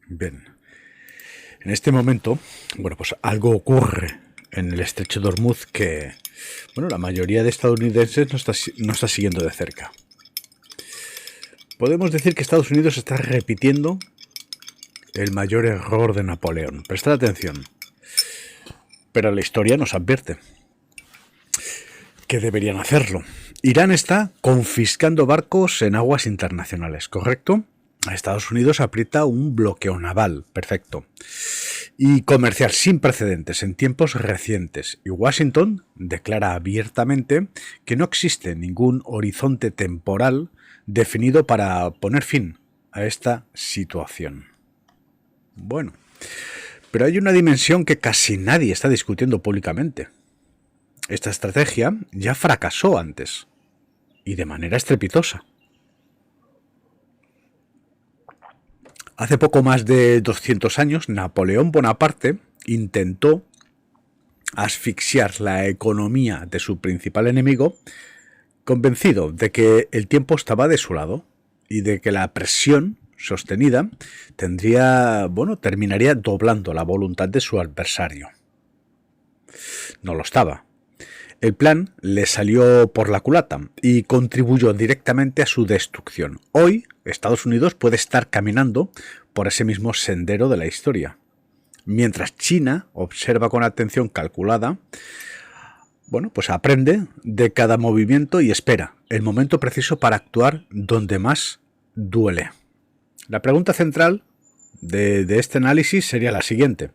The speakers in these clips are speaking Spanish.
Bien, en este momento, pues algo ocurre en el estrecho de Hormuz que, la mayoría de estadounidenses no está siguiendo de cerca. Podemos decir que Estados Unidos está repitiendo el mayor error de Napoleón. Prestad atención. Pero la historia nos advierte que deberían hacerlo. Irán está confiscando barcos en aguas internacionales, ¿correcto? A Estados Unidos aprieta un bloqueo naval, perfecto, y comercial sin precedentes en tiempos recientes. Y Washington declara abiertamente que no existe ningún horizonte temporal definido para poner fin a esta situación. Bueno, pero hay una dimensión que casi nadie está discutiendo públicamente. Esta estrategia ya fracasó antes, y de manera estrepitosa. Hace poco más de 200 años, Napoleón Bonaparte intentó asfixiar la economía de su principal enemigo, convencido de que el tiempo estaba de su lado y de que la presión sostenida terminaría doblando la voluntad de su adversario. No lo estaba. El plan le salió por la culata y contribuyó directamente a su destrucción. Hoy, Estados Unidos puede estar caminando por ese mismo sendero de la historia. Mientras China observa con atención calculada, aprende de cada movimiento y espera el momento preciso para actuar donde más duele. La pregunta central de este análisis sería la siguiente.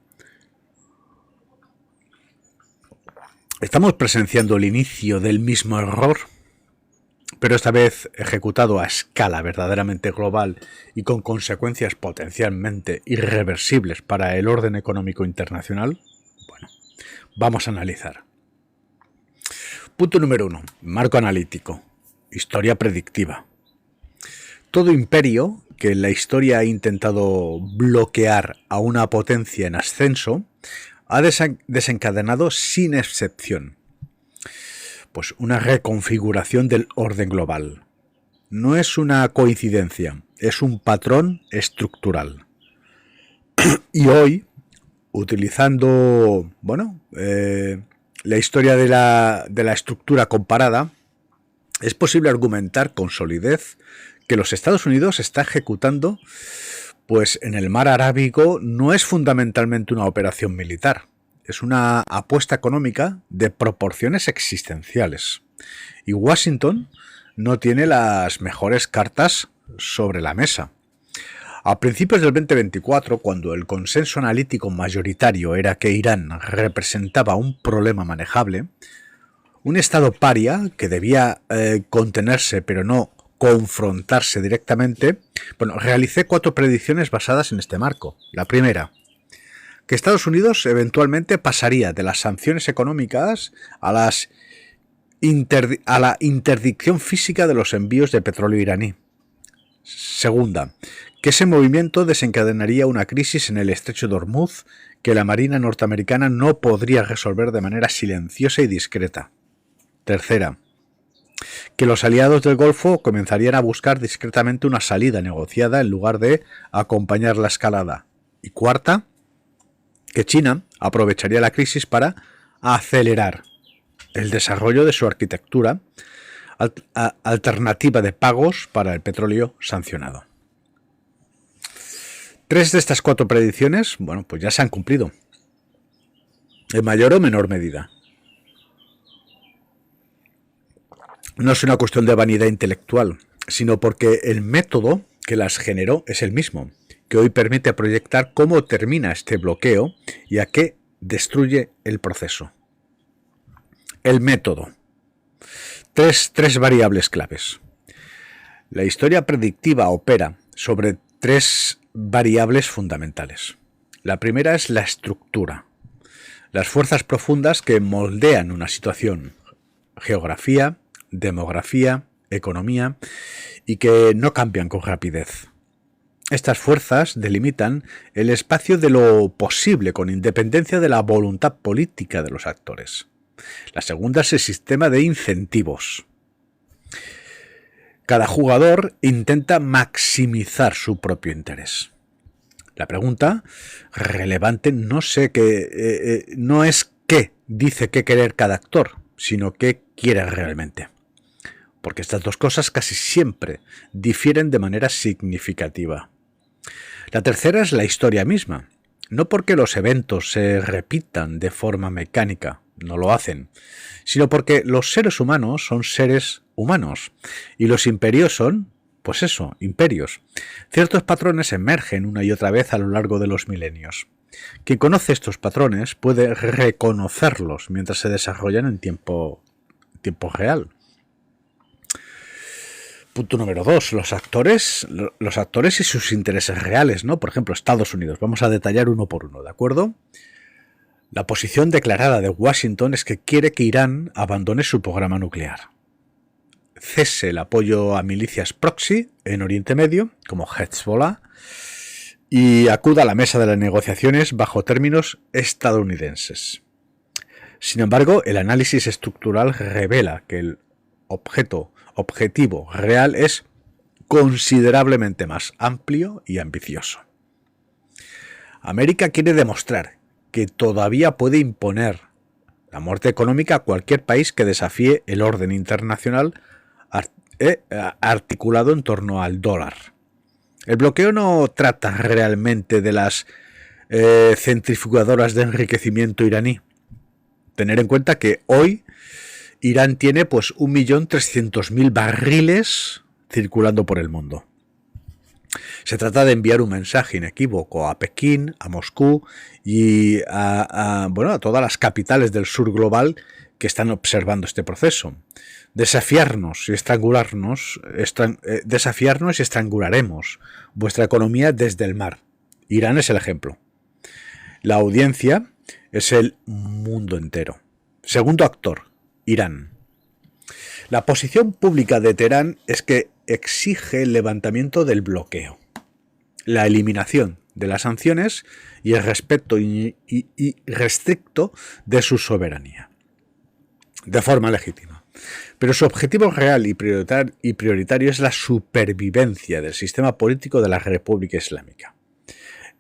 ¿Estamos presenciando el inicio del mismo error, pero esta vez ejecutado a escala verdaderamente global y con consecuencias potencialmente irreversibles para el orden económico internacional? Bueno, vamos a analizar. Punto número 1. Marco analítico. Historia predictiva. Todo imperio que en la historia ha intentado bloquear a una potencia en ascenso ha desencadenado sin excepción una reconfiguración del orden global. No es una coincidencia, es un patrón estructural. Y hoy, utilizando la historia de la estructura comparada, es posible argumentar con solidez que los Estados Unidos está ejecutando en el mar Arábigo no es fundamentalmente una operación militar, es una apuesta económica de proporciones existenciales. Y Washington no tiene las mejores cartas sobre la mesa. A principios del 2024, cuando el consenso analítico mayoritario era que Irán representaba un problema manejable, un estado paria que debía contenerse pero no confrontarse directamente, realicé 4 predicciones basadas en este marco. La primera, que Estados Unidos eventualmente pasaría de las sanciones económicas a la interdicción física de los envíos de petróleo iraní. Segunda, que ese movimiento desencadenaría una crisis en el estrecho de Hormuz que la Marina norteamericana no podría resolver de manera silenciosa y discreta. Tercera, que los aliados del Golfo comenzarían a buscar discretamente una salida negociada en lugar de acompañar la escalada. Y cuarta, que China aprovecharía la crisis para acelerar el desarrollo de su arquitectura alternativa de pagos para el petróleo sancionado. 3 de estas 4 predicciones, ya se han cumplido, en mayor o menor medida. No es una cuestión de vanidad intelectual, sino porque el método que las generó es el mismo, que hoy permite proyectar cómo termina este bloqueo y a qué destruye el proceso. El método. Tres variables claves. La historia predictiva opera sobre 3 variables fundamentales. La primera es la estructura, las fuerzas profundas que moldean una situación, geografía, demografía, economía, y que no cambian con rapidez. Estas fuerzas delimitan el espacio de lo posible con independencia de la voluntad política de los actores. La segunda es el sistema de incentivos. Cada jugador intenta maximizar su propio interés. La pregunta relevante no es qué dice que querer cada actor, sino qué quiere realmente. Porque estas dos cosas casi siempre difieren de manera significativa. La tercera es la historia misma. No porque los eventos se repitan de forma mecánica, no lo hacen, sino porque los seres humanos son seres humanos y los imperios son, pues eso, imperios. Ciertos patrones emergen una y otra vez a lo largo de los milenios. Quien conoce estos patrones puede reconocerlos mientras se desarrollan en tiempo real. Punto número 2, los actores y sus intereses reales, ¿no? Por ejemplo, Estados Unidos. Vamos a detallar uno por uno, ¿de acuerdo? La posición declarada de Washington es que quiere que Irán abandone su programa nuclear, cese el apoyo a milicias proxy en Oriente Medio, como Hezbollah, y acuda a la mesa de las negociaciones bajo términos estadounidenses. Sin embargo, el análisis estructural revela que el objetivo real es considerablemente más amplio y ambicioso. América quiere demostrar que todavía puede imponer la muerte económica a cualquier país que desafíe el orden internacional articulado en torno al dólar. El bloqueo no trata realmente de las centrifugadoras de enriquecimiento iraní. Tener en cuenta que hoy Irán tiene pues 1.300.000 barriles circulando por el mundo. Se trata de enviar un mensaje inequívoco a Pekín, a Moscú y a todas las capitales del sur global que están observando este proceso. Desafiarnos y estrangularemos vuestra economía desde el mar. Irán es el ejemplo. La audiencia es el mundo entero. Segundo actor, Irán. La posición pública de Teherán es que exige el levantamiento del bloqueo, la eliminación de las sanciones y el respeto irrestricto de su soberanía, de forma legítima. Pero su objetivo real y prioritario es la supervivencia del sistema político de la República Islámica,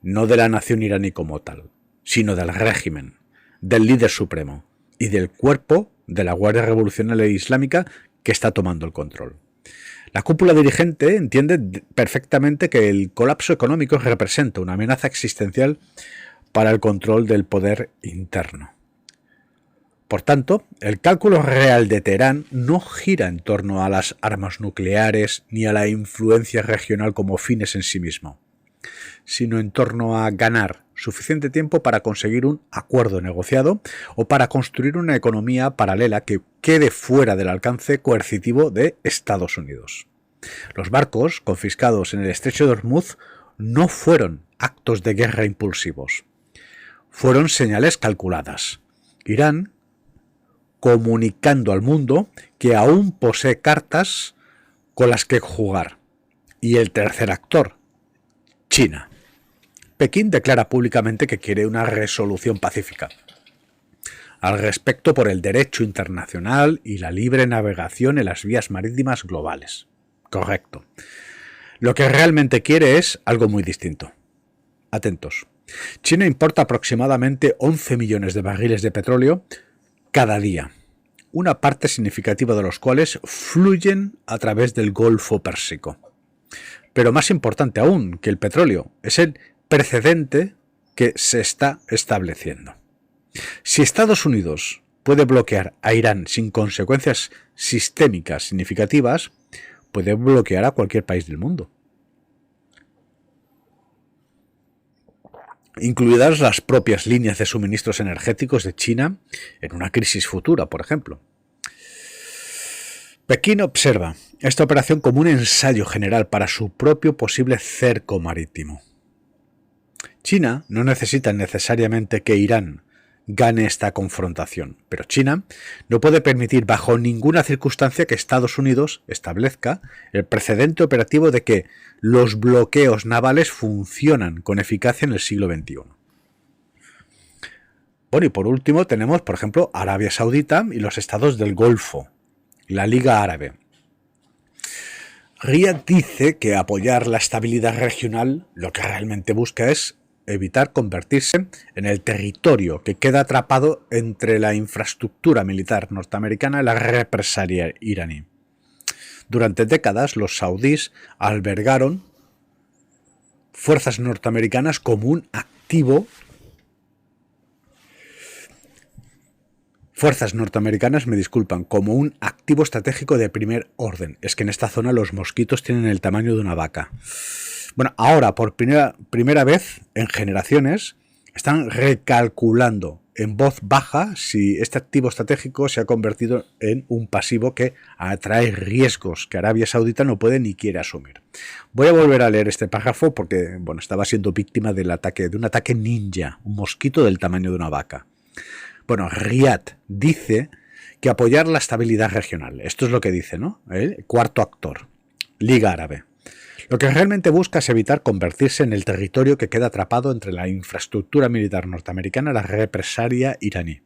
no de la nación iraní como tal, sino del régimen, del líder supremo y del cuerpo de la Guardia Revolucionaria Islámica que está tomando el control. La cúpula dirigente entiende perfectamente que el colapso económico representa una amenaza existencial para el control del poder interno. Por tanto, el cálculo real de Teherán no gira en torno a las armas nucleares ni a la influencia regional como fines en sí mismo, sino en torno a ganar suficiente tiempo para conseguir un acuerdo negociado o para construir una economía paralela que quede fuera del alcance coercitivo de Estados Unidos. Los barcos confiscados en el estrecho de Hormuz no fueron actos de guerra impulsivos, fueron señales calculadas. Irán comunicando al mundo que aún posee cartas con las que jugar. Y el tercer actor, China. Pekín declara públicamente que quiere una resolución pacífica al respecto por el derecho internacional y la libre navegación en las vías marítimas globales. Correcto. Lo que realmente quiere es algo muy distinto. Atentos. China importa aproximadamente 11 millones de barriles de petróleo cada día, una parte significativa de los cuales fluyen a través del Golfo Pérsico. Pero más importante aún que el petróleo es el precedente que se está estableciendo. Si Estados Unidos puede bloquear a Irán sin consecuencias sistémicas significativas, puede bloquear a cualquier país del mundo, incluidas las propias líneas de suministros energéticos de China en una crisis futura, por ejemplo. Pekín observa esta operación como un ensayo general para su propio posible cerco marítimo. China no necesita necesariamente que Irán gane esta confrontación, pero China no puede permitir bajo ninguna circunstancia que Estados Unidos establezca el precedente operativo de que los bloqueos navales funcionan con eficacia en el siglo XXI. Bueno, y por último tenemos, por ejemplo, Arabia Saudita y los estados del Golfo, la Liga Árabe. Riyad dice que apoyar la estabilidad regional lo que realmente busca es evitar convertirse en el territorio que queda atrapado entre la infraestructura militar norteamericana y la represalia iraní. Durante décadas los saudíes albergaron fuerzas norteamericanas como un activo. Fuerzas norteamericanas, me disculpan, como un activo estratégico de primer orden. Es que en esta zona los mosquitos tienen el tamaño de una vaca. Bueno, ahora por primera vez en generaciones están recalculando en voz baja si este activo estratégico se ha convertido en un pasivo que atrae riesgos que Arabia Saudita no puede ni quiere asumir. Voy a volver a leer este párrafo porque estaba siendo víctima de un ataque ninja, un mosquito del tamaño de una vaca. Bueno, Riyad dice que apoyar la estabilidad regional, esto es lo que dice, ¿no? El cuarto actor, Liga Árabe. Lo que realmente busca es evitar convertirse en el territorio que queda atrapado entre la infraestructura militar norteamericana y la represalia iraní.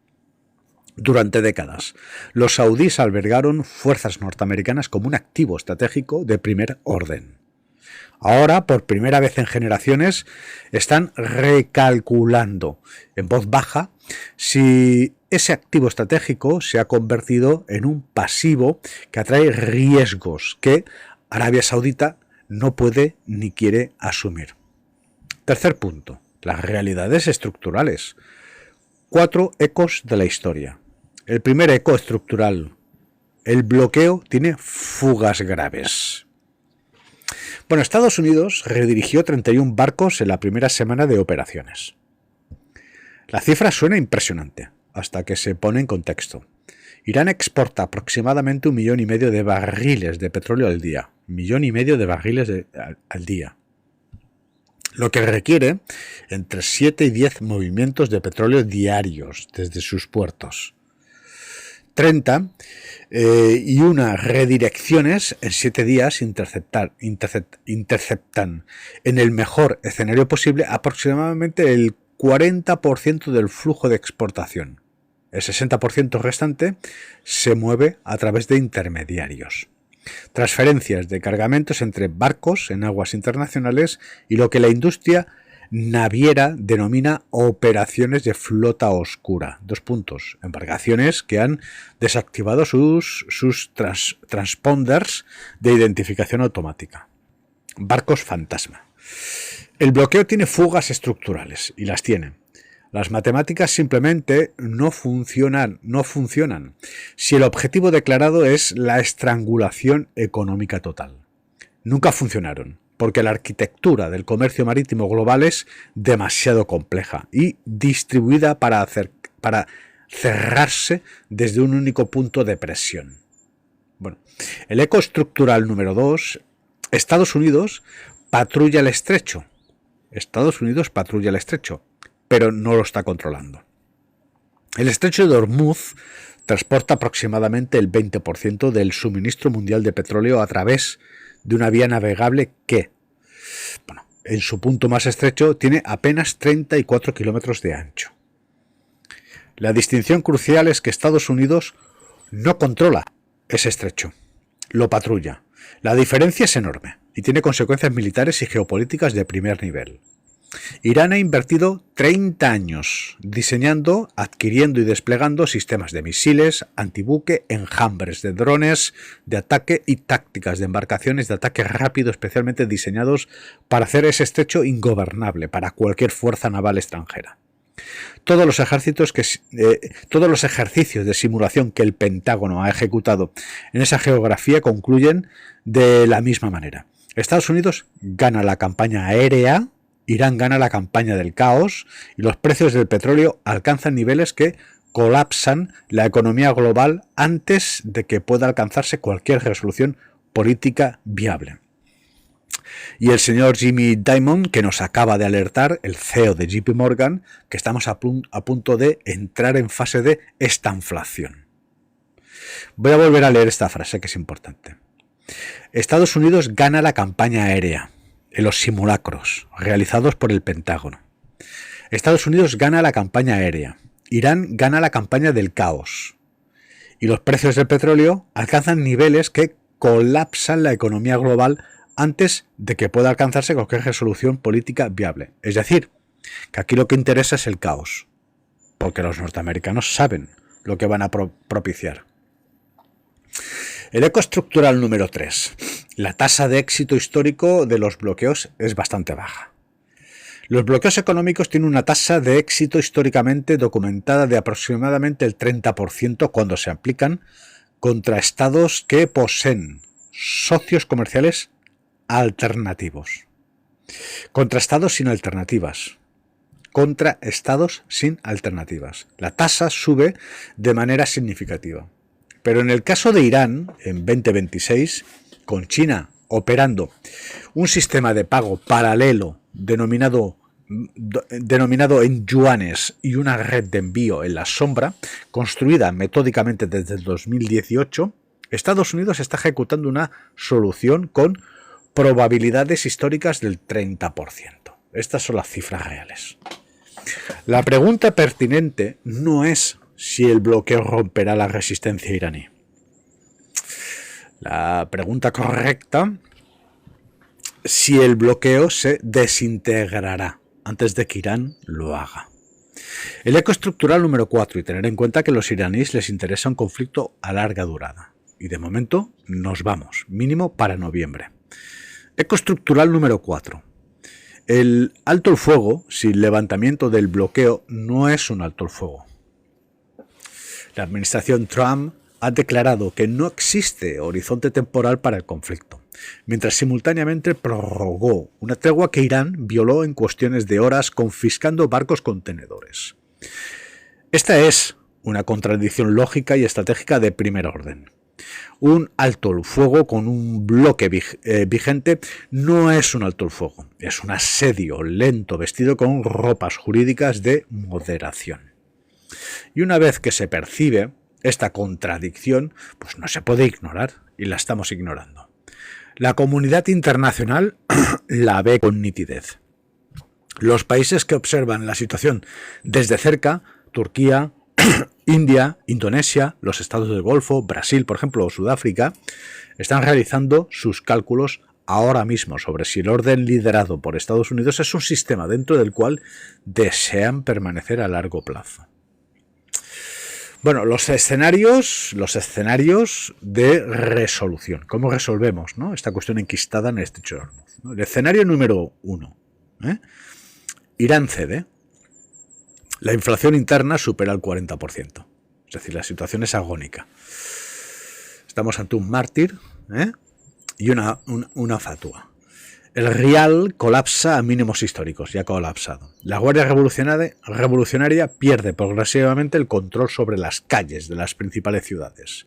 Durante décadas, los saudíes albergaron fuerzas norteamericanas como un activo estratégico de primer orden. Ahora, por primera vez en generaciones, están recalculando en voz baja si ese activo estratégico se ha convertido en un pasivo que atrae riesgos que Arabia Saudita no puede ni quiere asumir. Tercer punto, las realidades estructurales. 4 ecos de la historia. El primer eco estructural, el bloqueo tiene fugas graves. Bueno, Estados Unidos redirigió 31 barcos en la primera semana de operaciones. La cifra suena impresionante, hasta que se pone en contexto. Irán exporta aproximadamente 1,5 millones de barriles de petróleo al día. 1,5 millones de barriles al día. Lo que requiere entre 7 y 10 movimientos de petróleo diarios desde sus puertos. 30 y unas redirecciones en 7 días interceptan en el mejor escenario posible aproximadamente el 40% del flujo de exportación. El 60% restante se mueve a través de intermediarios. Transferencias de cargamentos entre barcos en aguas internacionales y lo que la industria naviera denomina operaciones de flota oscura. 2 puntos. Embarcaciones que han desactivado sus transponders de identificación automática. Barcos fantasma. El bloqueo tiene fugas estructurales y las tiene. Las matemáticas simplemente no funcionan si el objetivo declarado es la estrangulación económica total. Nunca funcionaron, porque la arquitectura del comercio marítimo global es demasiado compleja y distribuida para cerrarse desde un único punto de presión. Bueno, el eco estructural número 2, Estados Unidos patrulla el estrecho. Pero no lo está controlando. El estrecho de Hormuz transporta aproximadamente el 20% del suministro mundial de petróleo a través de una vía navegable que, en su punto más estrecho, tiene apenas 34 kilómetros de ancho. La distinción crucial es que Estados Unidos no controla ese estrecho, lo patrulla. La diferencia es enorme y tiene consecuencias militares y geopolíticas de primer nivel. Irán ha invertido 30 años diseñando, adquiriendo y desplegando sistemas de misiles, antibuque, enjambres de drones de ataque y tácticas de embarcaciones de ataque rápido especialmente diseñados para hacer ese estrecho ingobernable para cualquier fuerza naval extranjera. Todos los ejercicios de simulación que el Pentágono ha ejecutado en esa geografía concluyen de la misma manera. Estados Unidos gana la campaña aérea, Irán gana la campaña del caos y los precios del petróleo alcanzan niveles que colapsan la economía global antes de que pueda alcanzarse cualquier resolución política viable. Y el señor Jamie Dimon, que nos acaba de alertar, el CEO de JP Morgan, que estamos a punto de entrar en fase de estanflación. Voy a volver a leer esta frase que es importante. Estados Unidos gana la campaña aérea en los simulacros realizados por el Pentágono. Estados Unidos gana la campaña aérea. Irán gana la campaña del caos. Y los precios del petróleo alcanzan niveles que colapsan la economía global antes de que pueda alcanzarse cualquier resolución política viable. Es decir, que aquí lo que interesa es el caos, porque los norteamericanos saben lo que van a propiciar. El eco estructural número 3. La tasa de éxito histórico de los bloqueos es bastante baja. Los bloqueos económicos tienen una tasa de éxito históricamente documentada de aproximadamente el 30% cuando se aplican contra estados que poseen socios comerciales alternativos. Contra estados sin alternativas. Contra estados sin alternativas. La tasa sube de manera significativa. Pero en el caso de Irán, en 2026, con China operando un sistema de pago paralelo denominado en yuanes y una red de envío en la sombra, construida metódicamente desde el 2018, Estados Unidos está ejecutando una solución con probabilidades históricas del 30%. Estas son las cifras reales. La pregunta pertinente no es si el bloqueo romperá la resistencia iraní. La pregunta correcta, si el bloqueo se desintegrará antes de que Irán lo haga. El eco estructural número 4, y tener en cuenta que a los iraníes les interesa un conflicto a larga durada. Y de momento nos vamos, mínimo para noviembre. Eco estructural número 4. El alto el fuego, sin levantamiento del bloqueo, no es un alto el fuego. La administración Trump ha declarado que no existe horizonte temporal para el conflicto, mientras simultáneamente prorrogó una tregua que Irán violó en cuestiones de horas confiscando barcos contenedores. Esta es una contradicción lógica y estratégica de primer orden. Un alto el fuego con un bloque vigente no es un alto el fuego, es un asedio lento vestido con ropas jurídicas de moderación. Y una vez que se percibe esta contradicción, pues no se puede ignorar, y la estamos ignorando. La comunidad internacional la ve con nitidez. Los países que observan la situación desde cerca, Turquía, India, Indonesia, los estados del Golfo, Brasil, por ejemplo, o Sudáfrica, están realizando sus cálculos ahora mismo sobre si el orden liderado por Estados Unidos es un sistema dentro del cual desean permanecer a largo plazo. Bueno, los escenarios de resolución. ¿Cómo resolvemos, ¿no?, esta cuestión enquistada en el estrecho de Hormuz, ¿no? El escenario número 1. Irán cede. La inflación interna supera el 40%. Es decir, la situación es agónica. Estamos ante un mártir y una fatua. El rial colapsa a mínimos históricos, ya ha colapsado. La Guardia Revolucionaria pierde progresivamente el control sobre las calles de las principales ciudades.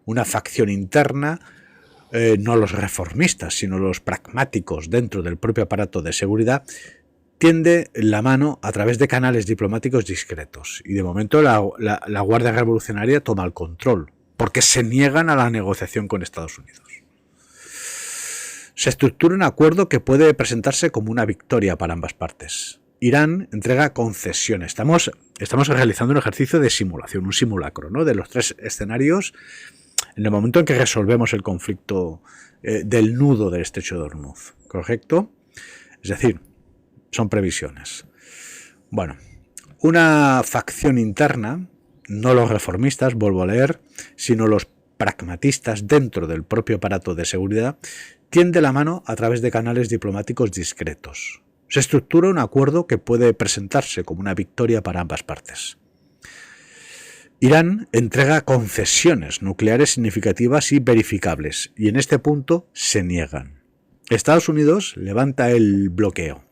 Una facción interna, no los reformistas, sino los pragmáticos dentro del propio aparato de seguridad, tiende la mano a través de canales diplomáticos discretos. Y de momento la Guardia Revolucionaria toma el control, porque se niegan a la negociación con Estados Unidos. Se estructura un acuerdo que puede presentarse como una victoria para ambas partes. Irán entrega concesiones. Estamos realizando un ejercicio de simulación, un simulacro, ¿no?, de los tres escenarios en el momento en que resolvemos el conflicto del nudo del estrecho de Hormuz. ¿Correcto? Es decir, son previsiones. Bueno, una facción interna, no los reformistas, vuelvo a leer, sino los pragmatistas dentro del propio aparato de seguridad, tiende la mano a través de canales diplomáticos discretos. Se estructura un acuerdo que puede presentarse como una victoria para ambas partes. Irán entrega concesiones nucleares significativas y verificables, y en este punto se niegan. Estados Unidos levanta el bloqueo.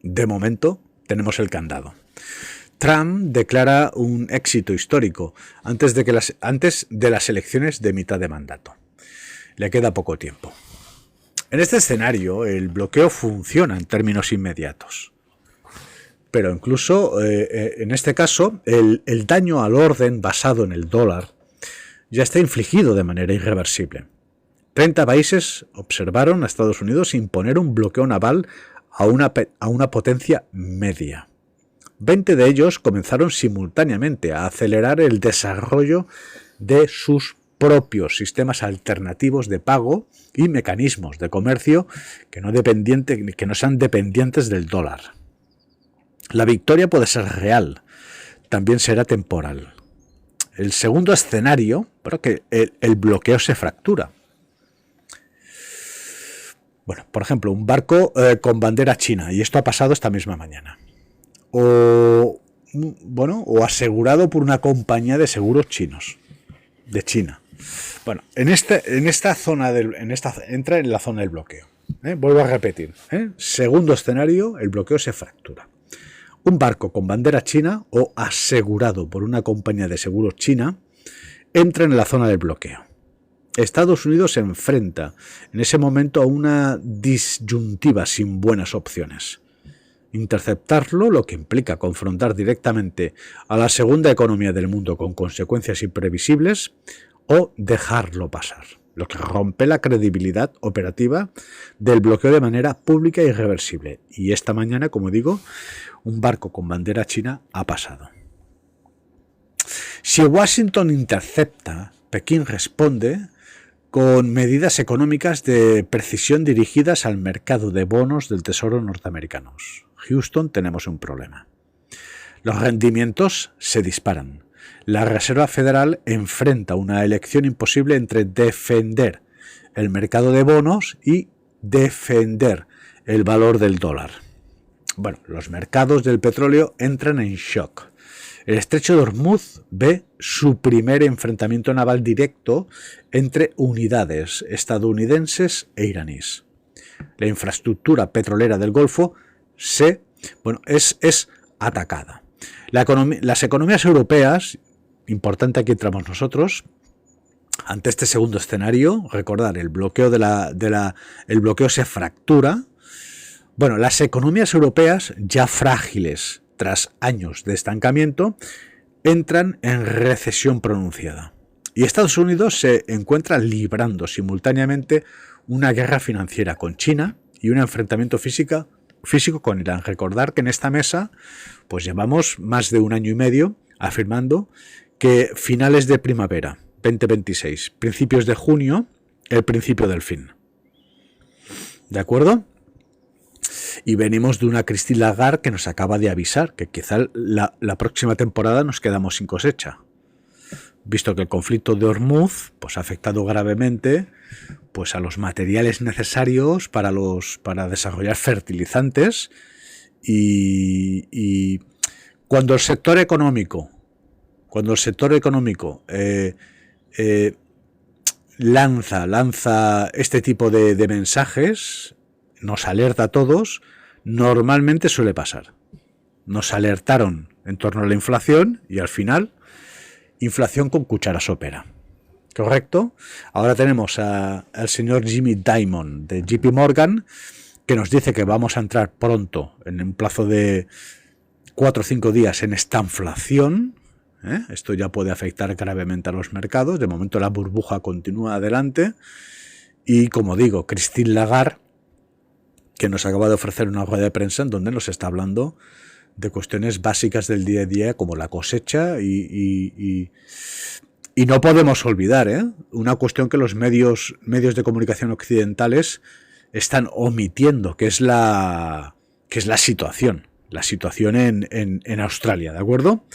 De momento tenemos el candado. Trump declara un éxito histórico antes de las elecciones de mitad de mandato. Le queda poco tiempo. En este escenario, el bloqueo funciona en términos inmediatos. Pero incluso, en este caso, el daño al orden basado en el dólar ya está infligido de manera irreversible. 30 países observaron a Estados Unidos imponer un bloqueo naval a una potencia media. 20 de ellos comenzaron simultáneamente a acelerar el desarrollo de sus propios sistemas alternativos de pago y mecanismos de comercio que no sean dependientes del dólar. La victoria puede ser real, también será temporal. El segundo escenario, bueno, que el bloqueo se fractura. Bueno, por ejemplo, un barco con bandera china, y esto ha pasado esta misma mañana. O asegurado por una compañía de seguros chinos, de China. Bueno, entra en la zona del bloqueo. Vuelvo a repetir. Segundo escenario, el bloqueo se fractura. Un barco con bandera china o asegurado por una compañía de seguros china entra en la zona del bloqueo. Estados Unidos se enfrenta en ese momento a una disyuntiva sin buenas opciones. Interceptarlo, lo que implica confrontar directamente a la segunda economía del mundo con consecuencias imprevisibles, o dejarlo pasar, lo que rompe la credibilidad operativa del bloqueo de manera pública e irreversible. Y esta mañana, como digo, un barco con bandera china ha pasado. Si Washington intercepta, Pekín responde con medidas económicas de precisión dirigidas al mercado de bonos del Tesoro norteamericanos. Houston, tenemos un problema. Los rendimientos se disparan. La Reserva Federal enfrenta una elección imposible entre defender el mercado de bonos y defender el valor del dólar. Bueno, los mercados del petróleo entran en shock. El estrecho de Hormuz ve su primer enfrentamiento naval directo entre unidades estadounidenses e iraníes. La infraestructura petrolera del Golfo es atacada. Las economías europeas, importante aquí entramos nosotros, ante este segundo escenario, recordar, el bloqueo el bloqueo se fractura. Bueno, las economías europeas, ya frágiles tras años de estancamiento, entran en recesión pronunciada. Y Estados Unidos se encuentra librando simultáneamente una guerra financiera con China y un enfrentamiento físico con Irán. Recordar que en esta mesa pues llevamos más de un año y medio afirmando que finales de primavera 2026, principios de junio, el principio del fin. ¿De acuerdo? Y venimos de una Christine Lagarde que nos acaba de avisar que quizá la próxima temporada nos quedamos sin cosecha, visto que el conflicto de Hormuz pues ha afectado gravemente pues a los materiales necesarios para desarrollar fertilizantes, y cuando el sector económico lanza este tipo de mensajes, nos alerta a todos. Normalmente suele pasar. Nos alertaron en torno a la inflación y al final, inflación con cuchara sopera. ¿Correcto? Ahora tenemos al señor Jimmy Dimon de JP Morgan, que nos dice que vamos a entrar pronto, en un plazo de 4 o 5 días, en esta inflación. Esto ya puede afectar gravemente a los mercados. De momento la burbuja continúa adelante. Y como digo, Christine Lagarde, que nos acaba de ofrecer una rueda de prensa en donde nos está hablando de cuestiones básicas del día a día como la cosecha y no podemos olvidar una cuestión que los medios de comunicación occidentales están omitiendo, que es la situación en Australia, ¿de acuerdo?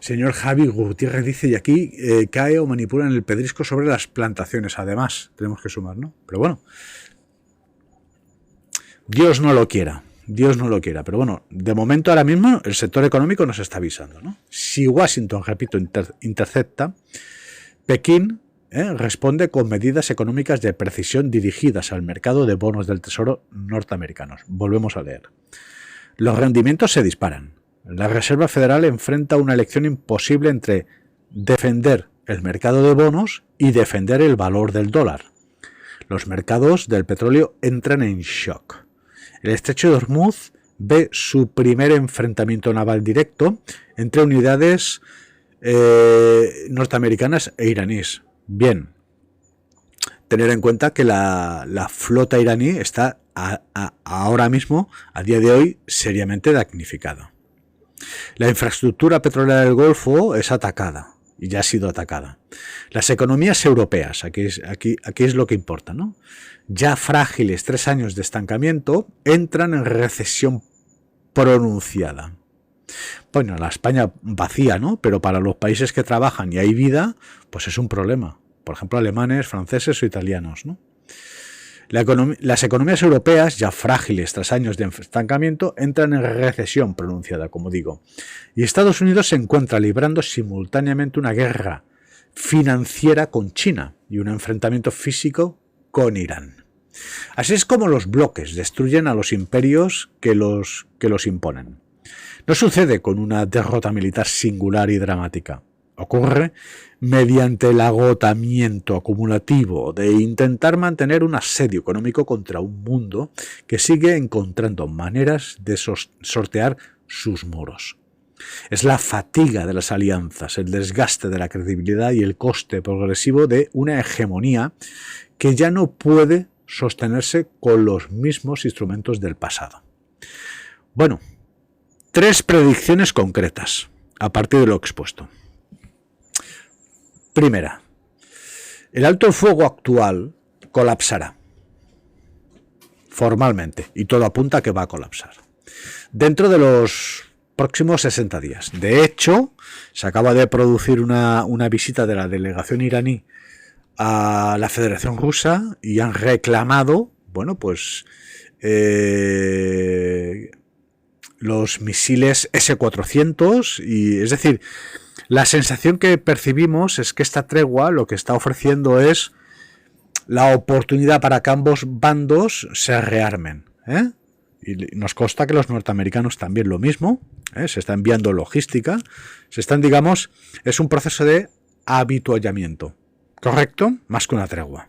Señor Javi Gutiérrez dice, y aquí cae o manipulan el pedrisco sobre las plantaciones. Además, tenemos que sumar, ¿no? Pero bueno, Dios no lo quiera. Pero bueno, de momento ahora mismo el sector económico nos está avisando, ¿no? Si Washington, repito, intercepta, Pekín responde con medidas económicas de precisión dirigidas al mercado de bonos del Tesoro norteamericanos. Volvemos a leer. Los rendimientos se disparan. La Reserva Federal enfrenta una elección imposible entre defender el mercado de bonos y defender el valor del dólar. Los mercados del petróleo entran en shock. El estrecho de Hormuz ve su primer enfrentamiento naval directo entre unidades norteamericanas e iraníes. Bien, tener en cuenta que la flota iraní está ahora mismo, a día de hoy, seriamente damnificada. La infraestructura petrolera del Golfo es atacada y ya ha sido atacada. Las economías europeas, aquí es lo que importa, ¿no? Ya frágiles, 3 años de estancamiento, entran en recesión pronunciada. Bueno, la España vacía, ¿no? Pero para los países que trabajan y hay vida, pues es un problema. Por ejemplo, alemanes, franceses o italianos, ¿no? Las economías europeas, ya frágiles tras años de estancamiento, entran en recesión pronunciada, como digo. Y Estados Unidos se encuentra librando simultáneamente una guerra financiera con China y un enfrentamiento físico con Irán. Así es como los bloques destruyen a los imperios que los imponen. No sucede con una derrota militar singular y dramática. Ocurre mediante el agotamiento acumulativo de intentar mantener un asedio económico contra un mundo que sigue encontrando maneras de sortear sus muros. Es la fatiga de las alianzas, el desgaste de la credibilidad y el coste progresivo de una hegemonía que ya no puede sostenerse con los mismos instrumentos del pasado. Bueno, 3 predicciones concretas a partir de lo expuesto. Primera, el alto el fuego actual colapsará formalmente y todo apunta a que va a colapsar dentro de los próximos 60 días. De hecho, se acaba de producir una visita de la delegación iraní a la Federación Rusa y han reclamado, bueno, pues los misiles S-400 y es decir, la sensación que percibimos es que esta tregua lo que está ofreciendo es la oportunidad para que ambos bandos se rearmen, ¿eh? Y nos consta que los norteamericanos también lo mismo, ¿eh? Se está enviando logística, se están, digamos, es un proceso de habituallamiento, ¿correcto? Más que una tregua.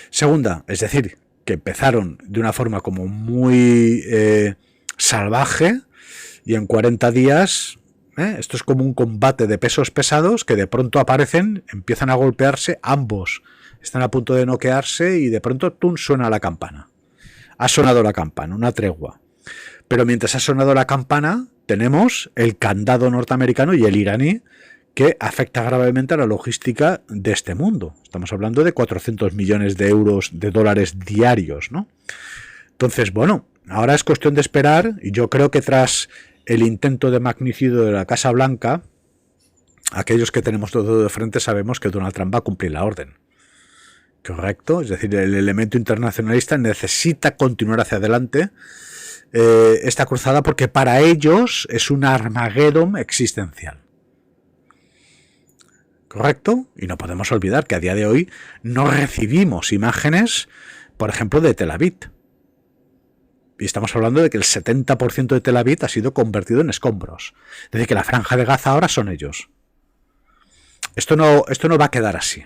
Segunda, es decir, que empezaron de una forma como muy salvaje y en 40 días... Esto es como un combate de pesos pesados que de pronto aparecen, empiezan a golpearse, ambos están a punto de noquearse y de pronto ¡tum! Suena la campana. Ha sonado la campana, una tregua. Pero mientras ha sonado la campana, tenemos el candado norteamericano y el iraní que afecta gravemente a la logística de este mundo. Estamos hablando de 400 millones de euros, de dólares diarios, ¿no? Entonces, bueno, ahora es cuestión de esperar y yo creo que tras el intento de magnicidio de la Casa Blanca, aquellos que tenemos todo de frente sabemos que Donald Trump va a cumplir la orden. ¿Correcto? Es decir, el elemento internacionalista necesita continuar hacia adelante esta cruzada porque para ellos es un Armagedón existencial. ¿Correcto? Y no podemos olvidar que a día de hoy no recibimos imágenes, por ejemplo, de Tel Aviv. Y estamos hablando de que el 70% de Tel Aviv ha sido convertido en escombros. Es decir, que la franja de Gaza ahora son ellos. Esto no va a quedar así.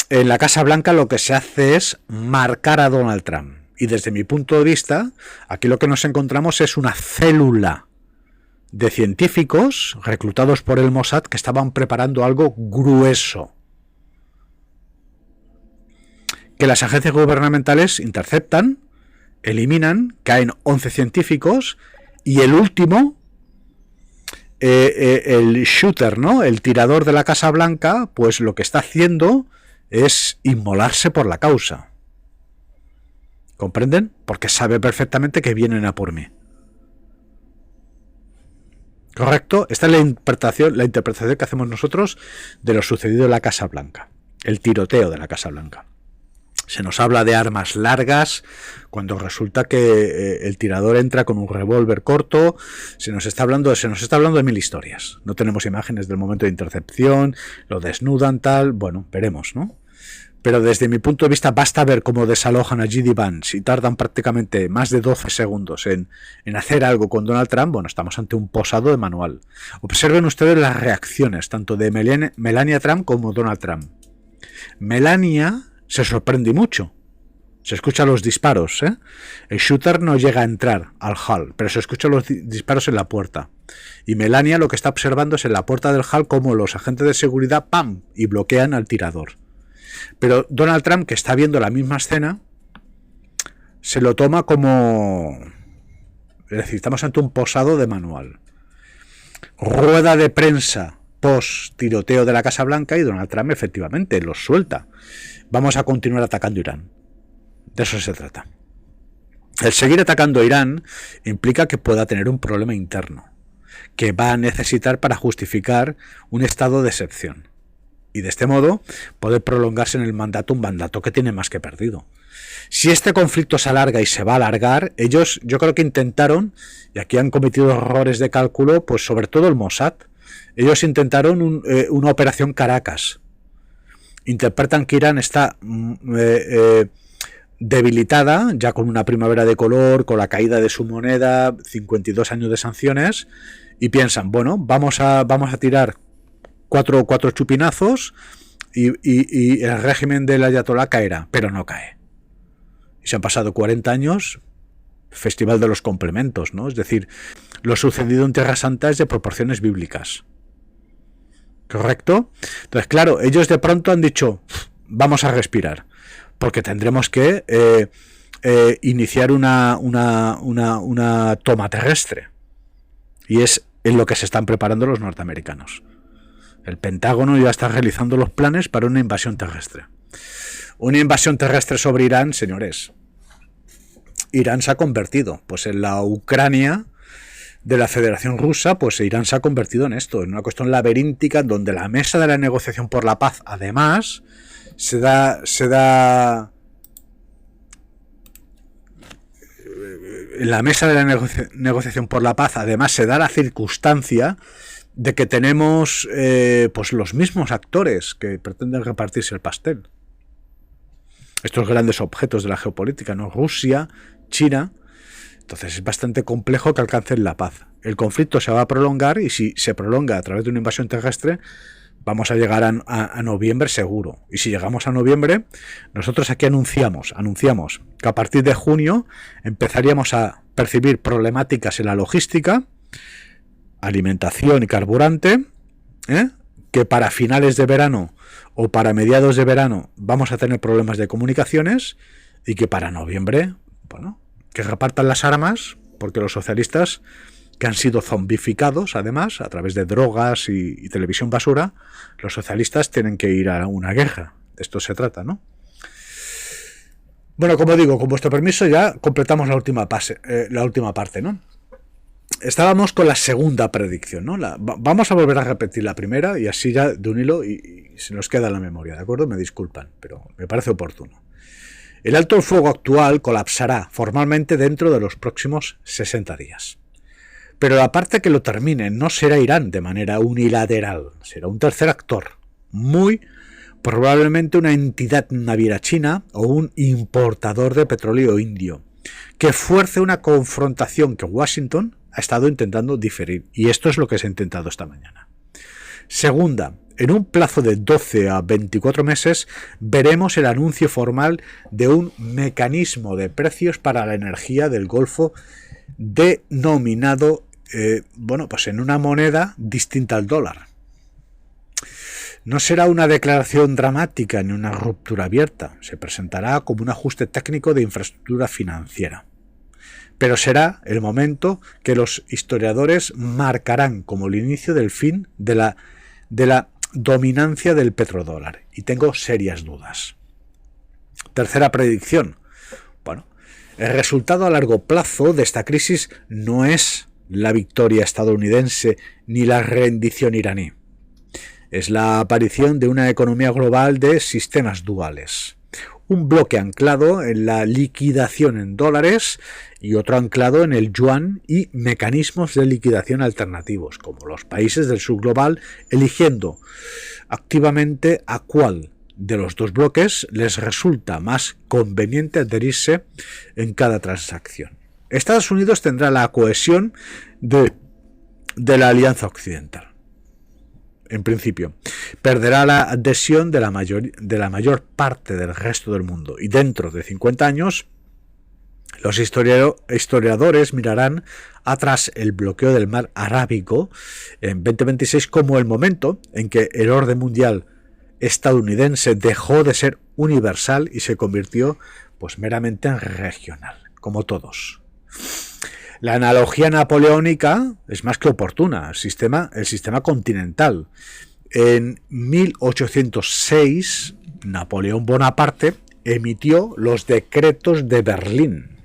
En la Casa Blanca lo que se hace es marcar a Donald Trump. Y desde mi punto de vista, aquí lo que nos encontramos es una célula de científicos reclutados por el Mossad que estaban preparando algo grueso. Que las agencias gubernamentales interceptan, eliminan, caen 11 científicos y el último, el shooter, ¿no? El tirador de la Casa Blanca, pues lo que está haciendo es inmolarse por la causa. ¿Comprenden? Porque sabe perfectamente que vienen a por mí. ¿Correcto? Esta es la interpretación que hacemos nosotros de lo sucedido en la Casa Blanca. El tiroteo de la Casa Blanca. Se nos habla de armas largas cuando resulta que el tirador entra con un revólver corto. Se nos está hablando de 1000 historias. No tenemos imágenes del momento de intercepción, lo desnudan, tal. Bueno, veremos, ¿no? Pero desde mi punto de vista basta ver cómo desalojan a J.D. Vance y tardan prácticamente más de 12 segundos en hacer algo con Donald Trump. Bueno, estamos ante un posado de manual. Observen ustedes las reacciones tanto de Melania Trump como Donald Trump. Melania se sorprende mucho. Se escuchan los disparos, ¿eh? El shooter no llega a entrar al hall, pero se escuchan los disparos en la puerta. Y Melania lo que está observando es en la puerta del hall cómo los agentes de seguridad ¡pam! Y bloquean al tirador. Pero Donald Trump, que está viendo la misma escena, se lo toma como Es decir, estamos ante un posado de manual. Rueda de prensa post tiroteo de la Casa Blanca y Donald Trump efectivamente los suelta. Vamos a continuar atacando Irán. De eso se trata. El seguir atacando a Irán implica que pueda tener un problema interno, que va a necesitar para justificar un estado de excepción. Y de este modo poder prolongarse en el mandato, un mandato que tiene más que perdido. Si este conflicto se alarga y se va a alargar, ellos yo creo que intentaron, y aquí han cometido errores de cálculo, pues sobre todo el Mossad, ellos intentaron una operación Caracas. Interpretan que Irán está debilitada, ya con una primavera de color, con la caída de su moneda, 52 años de sanciones, y piensan, bueno, vamos a tirar cuatro chupinazos y el régimen del ayatolá caerá, pero no cae. Y se han pasado 40 años, Festival de los Complementos, ¿no? Es decir, lo sucedido en Tierra Santa es de proporciones bíblicas. ¿Correcto? Entonces, claro, ellos de pronto han dicho, vamos a respirar, porque tendremos que iniciar una toma terrestre. Y es en lo que se están preparando los norteamericanos. El Pentágono ya está realizando los planes para una invasión terrestre. Una invasión terrestre sobre Irán, señores. Irán se ha convertido, pues en la Ucrania de la Federación Rusa, pues Irán se ha convertido en esto, en una cuestión laberíntica donde la mesa de la negociación por la paz, además, se da en la mesa de la negociación por la paz, además se da la circunstancia de que tenemos pues los mismos actores que pretenden repartirse el pastel. Estos grandes objetos de la geopolítica, ¿no? Rusia, China. Entonces es bastante complejo que alcancen la paz. El conflicto se va a prolongar y si se prolonga a través de una invasión terrestre, vamos a llegar a noviembre seguro. Y si llegamos a noviembre, nosotros aquí anunciamos que a partir de junio empezaríamos a percibir problemáticas en la logística, alimentación y carburante, que para finales de verano o para mediados de verano vamos a tener problemas de comunicaciones y que para noviembre, bueno, que repartan las armas, porque los socialistas, que han sido zombificados además a través de drogas y televisión basura, los socialistas tienen que ir a una guerra. De esto se trata, ¿no? Bueno, como digo, con vuestro permiso ya completamos la última parte, ¿no? Estábamos con la segunda predicción, ¿no? Vamos a volver a repetir la primera y así ya de un hilo y se nos queda en la memoria, ¿de acuerdo? Me disculpan, pero me parece oportuno. El alto el fuego actual colapsará formalmente dentro de los próximos 60 días. Pero la parte que lo termine no será Irán de manera unilateral, será un tercer actor, muy probablemente una entidad naviera china o un importador de petróleo indio, que fuerce una confrontación que Washington ha estado intentando diferir, y esto es lo que se ha intentado esta mañana. Segunda, en un plazo de 12 a 24 meses veremos el anuncio formal de un mecanismo de precios para la energía del Golfo denominado pues en una moneda distinta al dólar. No será una declaración dramática ni una ruptura abierta, se presentará como un ajuste técnico de infraestructura financiera. Pero será el momento que los historiadores marcarán como el inicio del fin de la dominancia del petrodólar, y tengo serias dudas. Tercera predicción. Bueno, el resultado a largo plazo de esta crisis no es la victoria estadounidense ni la rendición iraní. Es la aparición de una economía global de sistemas duales. Un bloque anclado en la liquidación en dólares y otro anclado en el yuan y mecanismos de liquidación alternativos, como los países del sur global eligiendo activamente a cuál de los dos bloques les resulta más conveniente adherirse en cada transacción. Estados Unidos tendrá la cohesión de la Alianza Occidental. En principio, perderá la adhesión de la mayor parte del resto del mundo, y dentro de 50 años los historiadores mirarán atrás el bloqueo del mar Arábigo en 2026 como el momento en que el orden mundial estadounidense dejó de ser universal y se convirtió pues meramente en regional, como todos. La analogía napoleónica es más que oportuna, el sistema continental. En 1806, Napoleón Bonaparte emitió los decretos de Berlín.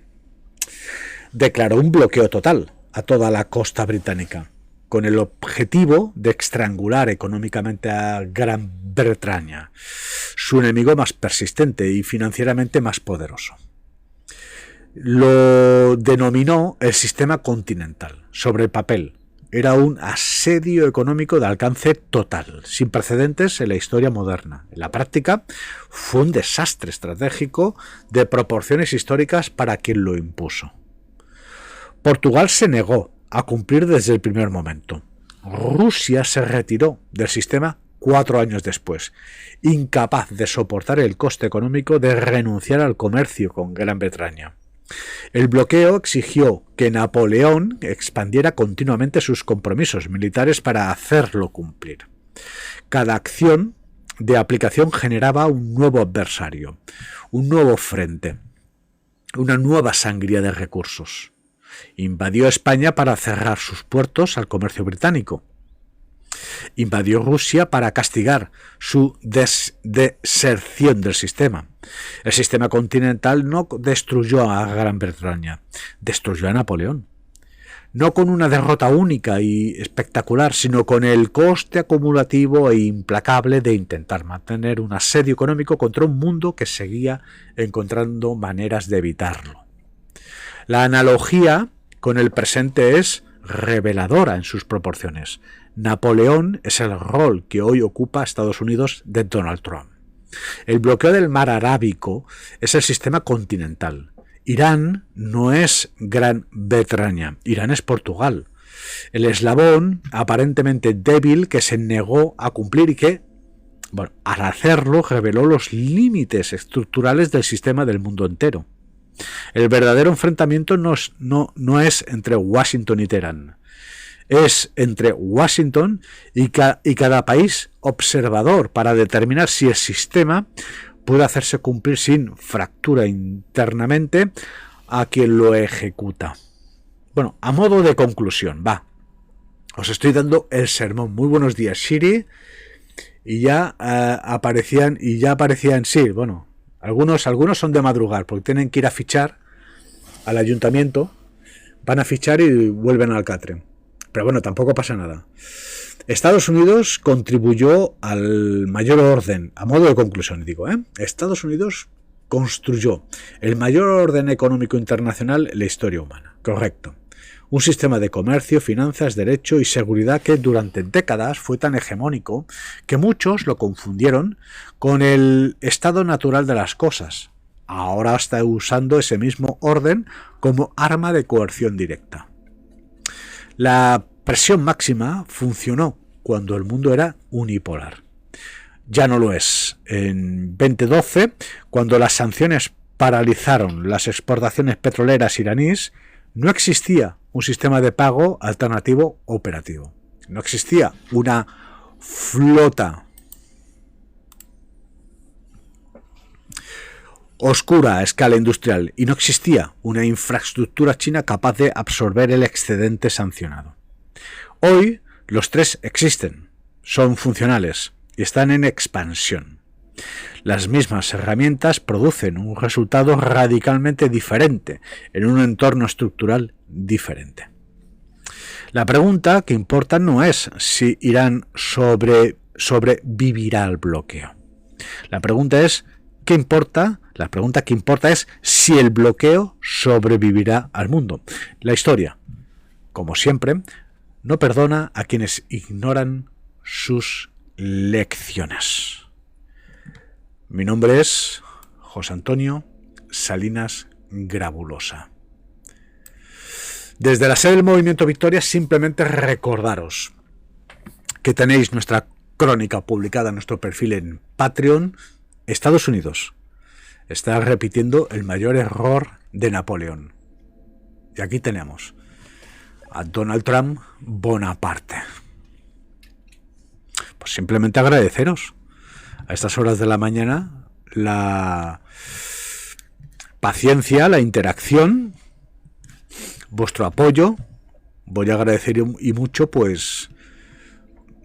Declaró un bloqueo total a toda la costa británica, con el objetivo de estrangular económicamente a Gran Bretaña, su enemigo más persistente y financieramente más poderoso. Lo denominó el sistema continental. Sobre el papel, era un asedio económico de alcance total, sin precedentes en la historia moderna. En la práctica, fue un desastre estratégico de proporciones históricas para quien lo impuso. Portugal se negó a cumplir desde el primer momento. Rusia se retiró del sistema 4 años después, incapaz de soportar el coste económico de renunciar al comercio con Gran Bretaña. El bloqueo exigió que Napoleón expandiera continuamente sus compromisos militares para hacerlo cumplir. Cada acción de aplicación generaba un nuevo adversario, un nuevo frente, una nueva sangría de recursos. Invadió España para cerrar sus puertos al comercio británico. Invadió Rusia para castigar su deserción del sistema. El sistema continental no destruyó a Gran Bretaña, destruyó a Napoleón. No con una derrota única y espectacular, sino con el coste acumulativo e implacable de intentar mantener un asedio económico contra un mundo que seguía encontrando maneras de evitarlo. La analogía con el presente es reveladora en sus proporciones. Napoleón es el rol que hoy ocupa Estados Unidos de Donald Trump. El bloqueo del mar Arábico es el sistema continental. Irán no es Gran Bretaña, Irán es Portugal. El eslabón aparentemente débil que se negó a cumplir y que, al hacerlo, reveló los límites estructurales del sistema del mundo entero. El verdadero enfrentamiento no es entre Washington y Teherán. Es entre Washington y cada país observador para determinar si el sistema puede hacerse cumplir sin fractura internamente a quien lo ejecuta. Bueno, a modo de conclusión, os estoy dando el sermón. Muy buenos días, Siri. Y ya aparecían, sí, bueno, algunos son de madrugar porque tienen que ir a fichar al ayuntamiento, van a fichar y vuelven al catre. Pero bueno, tampoco pasa nada. Estados Unidos contribuyó al mayor orden, a modo de conclusión digo, Estados Unidos construyó el mayor orden económico internacional en la historia humana. Correcto. Un sistema de comercio, finanzas, derecho y seguridad que durante décadas fue tan hegemónico que muchos lo confundieron con el estado natural de las cosas. Ahora está usando ese mismo orden como arma de coerción directa. La presión máxima funcionó cuando el mundo era unipolar. Ya no lo es. En 2012, cuando las sanciones paralizaron las exportaciones petroleras iraníes, no existía un sistema de pago alternativo operativo. No existía una flota oscura a escala industrial y no existía una infraestructura china capaz de absorber el excedente sancionado. Hoy los tres existen, son funcionales y están en expansión. Las mismas herramientas producen un resultado radicalmente diferente en un entorno estructural diferente. La pregunta que importa no es si Irán sobrevivirá al bloqueo. La pregunta que importa es si el bloqueo sobrevivirá al mundo. La historia, como siempre, no perdona a quienes ignoran sus lecciones. Mi nombre es José Antonio Salinas Grabulosa. Desde la sede del Movimiento Victoria, simplemente recordaros que tenéis nuestra crónica publicada en nuestro perfil en Patreon. Estados Unidos está repitiendo el mayor error de Napoleón. Y aquí tenemos a Donald Trump Bonaparte. Pues simplemente agradeceros a estas horas de la mañana la paciencia, la interacción. vuestro apoyo. Voy a agradecer y mucho, pues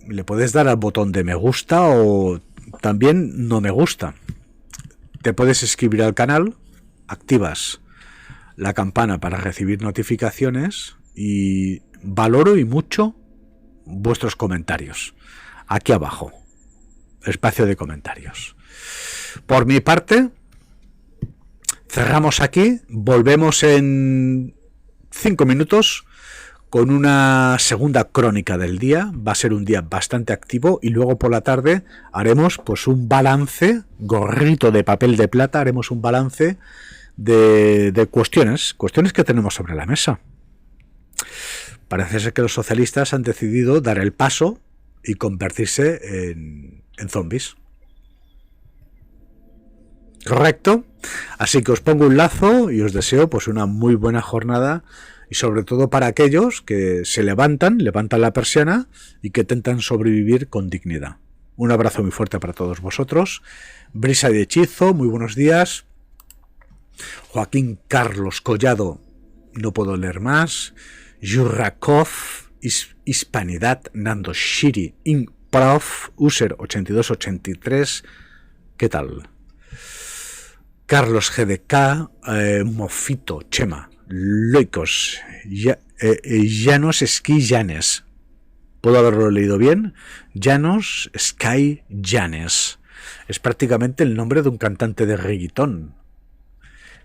le puedes dar al botón de me gusta o también no me gusta. Te puedes suscribir al canal, activas la campana para recibir notificaciones y valoro y mucho vuestros comentarios. Aquí abajo, espacio de comentarios. Por mi parte, cerramos aquí, volvemos en 5 minutos con una segunda crónica del día. Va a ser un día bastante activo y luego por la tarde haremos pues un balance, gorrito de papel de plata, haremos un balance de cuestiones que tenemos sobre la mesa. Parece ser que los socialistas han decidido dar el paso y convertirse en zombies. ¿Correcto? Así que os pongo un lazo y os deseo pues una muy buena jornada. Y sobre todo para aquellos que se levantan la persiana y que intentan sobrevivir con dignidad. Un abrazo muy fuerte para todos vosotros. Brisa de hechizo, muy buenos días. Joaquín Carlos Collado, no puedo leer más. Yurakov, Hispanidad, Nando Shiri, Improv, User 8283. ¿Qué tal? Carlos GDK, Mofito, Chema. Loicos, Llanos Sky Llanes. ¿Puedo haberlo leído bien? Llanos Sky Llanes. Es prácticamente el nombre de un cantante de reggaetón.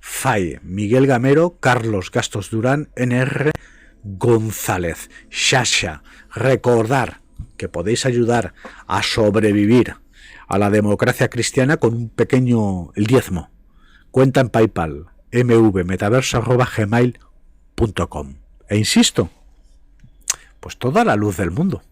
Fay, Miguel Gamero, Carlos Gastos Durán, NR González, Shasha. Recordar que podéis ayudar a sobrevivir a la democracia cristiana con un pequeño, el diezmo. Cuenta en PayPal. mvmetaverso@gmail.com. E insisto, pues toda la luz del mundo.